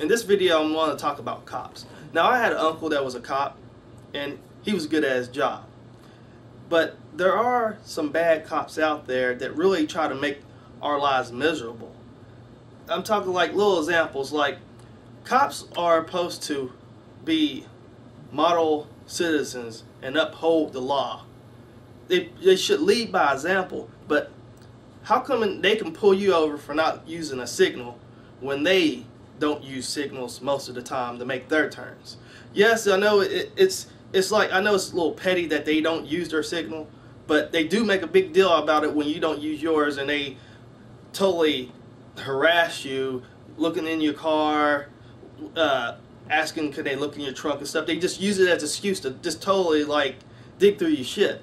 In this video, I'm going to talk about cops. Now, I had an uncle that was a cop, and he was good at his job. But there are some bad cops out there that really try to make our lives miserable. I'm talking like little examples, like cops are supposed to be model citizens and uphold the law. They should lead by example, but how come they can pull you over for not using a signal when they don't use signals most of the time to make their turns? Yes, I know it's like, I know it's a little petty that they don't use their signal, but they do make a big deal about it when you don't use yours, and they totally harass you, looking in your car, asking could they look in your trunk and stuff. They just use it as an excuse to just totally like dig through your shit.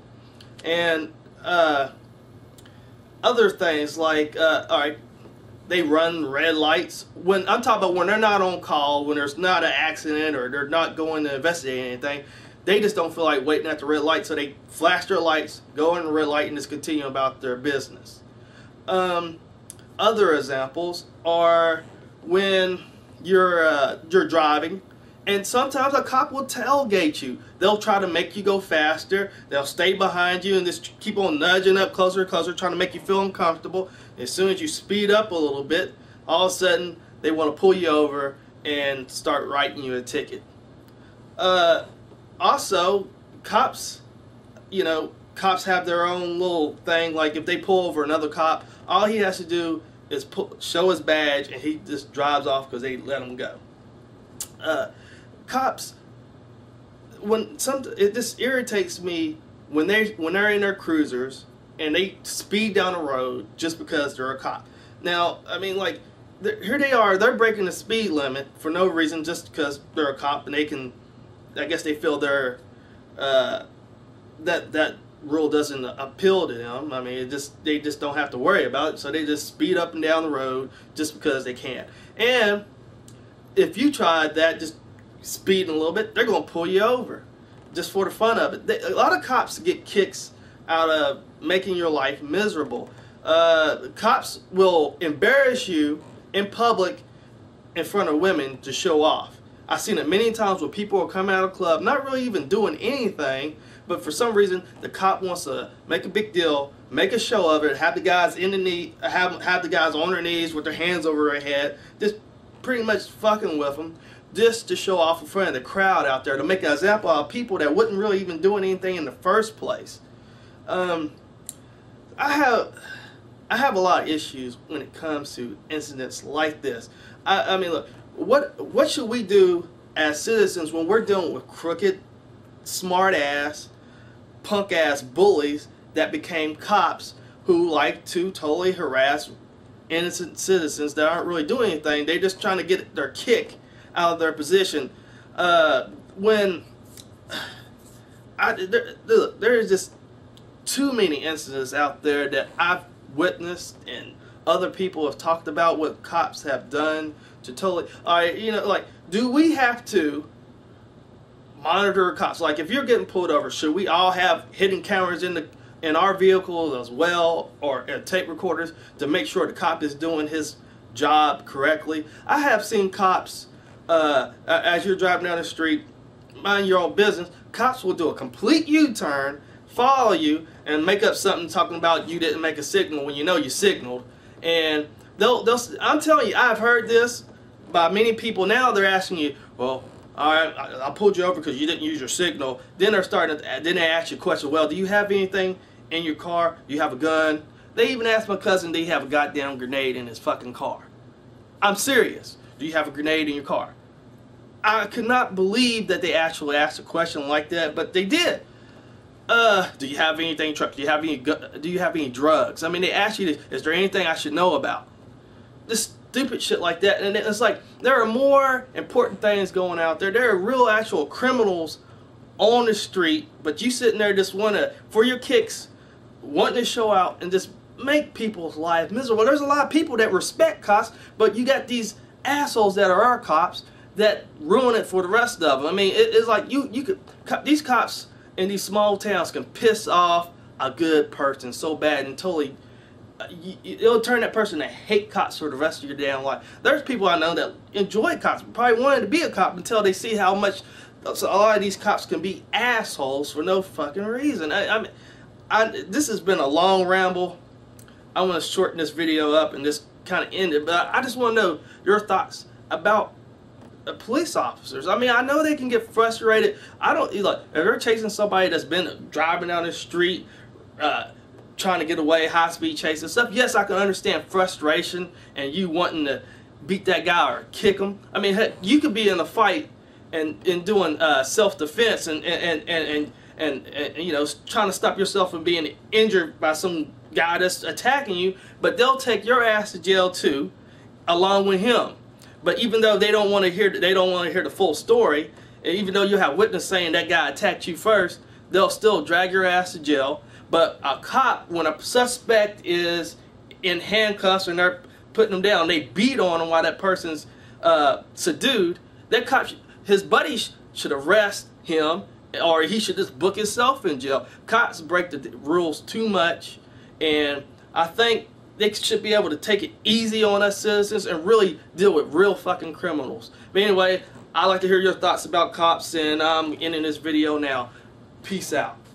And other things like, alright, they run red lights. When I'm talking about when they're not on call, when there's not an accident or they're not going to investigate anything, they just don't feel like waiting at the red light, so they flash their lights, go in the red light, and just continue about their business. Other examples are when you're driving, and sometimes a cop will tailgate you. They'll try to make you go faster. They'll stay behind you and just keep on nudging up closer and closer, trying to make you feel uncomfortable. As soon as you speed up a little bit, all of a sudden they want to pull you over and start writing you a ticket. Also, cops, cops have their own little thing. Like if they pull over another cop, all he has to do is show his badge, and he just drives off because they let him go. Cops, it just irritates me when they're in their cruisers and they speed down the road just because they're a cop. Now, I mean, like, here they are, they're breaking the speed limit for no reason, just because they're a cop, and they can, I guess they feel they're that rule doesn't appeal to them. I mean, they just don't have to worry about it, so they just speed up and down the road just because they can. And if you tried that, just speeding a little bit, they're going to pull you over just for the fun of it. A lot of cops get kicks out of making your life miserable. Cops will embarrass you in public in front of women to show off. I've seen it many times where people will come out of a club not really even doing anything, but for some reason the cop wants to make a big deal, make a show of it, have the guys in the knee, have the guys on their knees with their hands over their head, just pretty much fucking with them, just to show off in front of the crowd out there, to make an example of people that wouldn't really even do anything in the first place. I have a lot of issues when it comes to incidents like this. I mean, look, what should we do as citizens when we're dealing with crooked, smart-ass, punk-ass bullies that became cops who like to totally harass innocent citizens that aren't really doing anything? They're just trying to get their kick out of their position. There is just too many incidents out there that I've witnessed and other people have talked about what cops have done to totally, like, do we have to monitor cops? Like, if you're getting pulled over, should we all have hidden cameras in our vehicles as well, or tape recorders, to make sure the cop is doing his job correctly? I have seen cops, as you're driving down the street, mind your own business, cops will do a complete U-turn, follow you, and make up something talking about you didn't make a signal when you know you signaled. And I'm telling you, I've heard this by many people. Now they're asking you, well, all right, I pulled you over because you didn't use your signal. Then they ask you a question, well, do you have anything in your car? Do you have a gun? They even asked my cousin, do you have a goddamn grenade in his fucking car? I'm serious. Do you have a grenade in your car? I could not believe that they actually asked a question like that, but they did. Do you have anything? Do you have any drugs? I mean, they ask you, is there anything I should know about? This stupid shit like that. And it's like, there are more important things going out there. There are real actual criminals on the street, but you sitting there just for your kicks, wanting to show out and just make people's lives miserable. There's a lot of people that respect cops, but you got these assholes that are our cops that ruin it for the rest of them. I mean, it's like these cops in these small towns can piss off a good person so bad and totally it'll turn that person to hate cops for the rest of your damn life. There's people I know that enjoy cops, probably wanted to be a cop until they see how much a lot of these cops can be assholes for no fucking reason. This has been a long ramble. I want to shorten this video up and just kind of end it, but I just want to know your thoughts about police officers. I mean, I know they can get frustrated. I don't, like, if they're chasing somebody that's been driving down the street, trying to get away, high-speed chase and stuff, yes, I can understand frustration and you wanting to beat that guy or kick him. I mean, heck, you could be in a fight and doing self-defense and you know, trying to stop yourself from being injured by some guy that's attacking you, but they'll take your ass to jail too, along with him. But even though they don't want to hear the full story, and even though you have witness saying that guy attacked you first, they'll still drag your ass to jail. But a cop, when a suspect is in handcuffs and they're putting them down, they beat on him while that person's subdued. That cop, his buddy should arrest him, or he should just book himself in jail. Cops break the rules too much, and I think they should be able to take it easy on us citizens and really deal with real fucking criminals. But anyway, I'd like to hear your thoughts about cops, and I'm ending this video now. Peace out.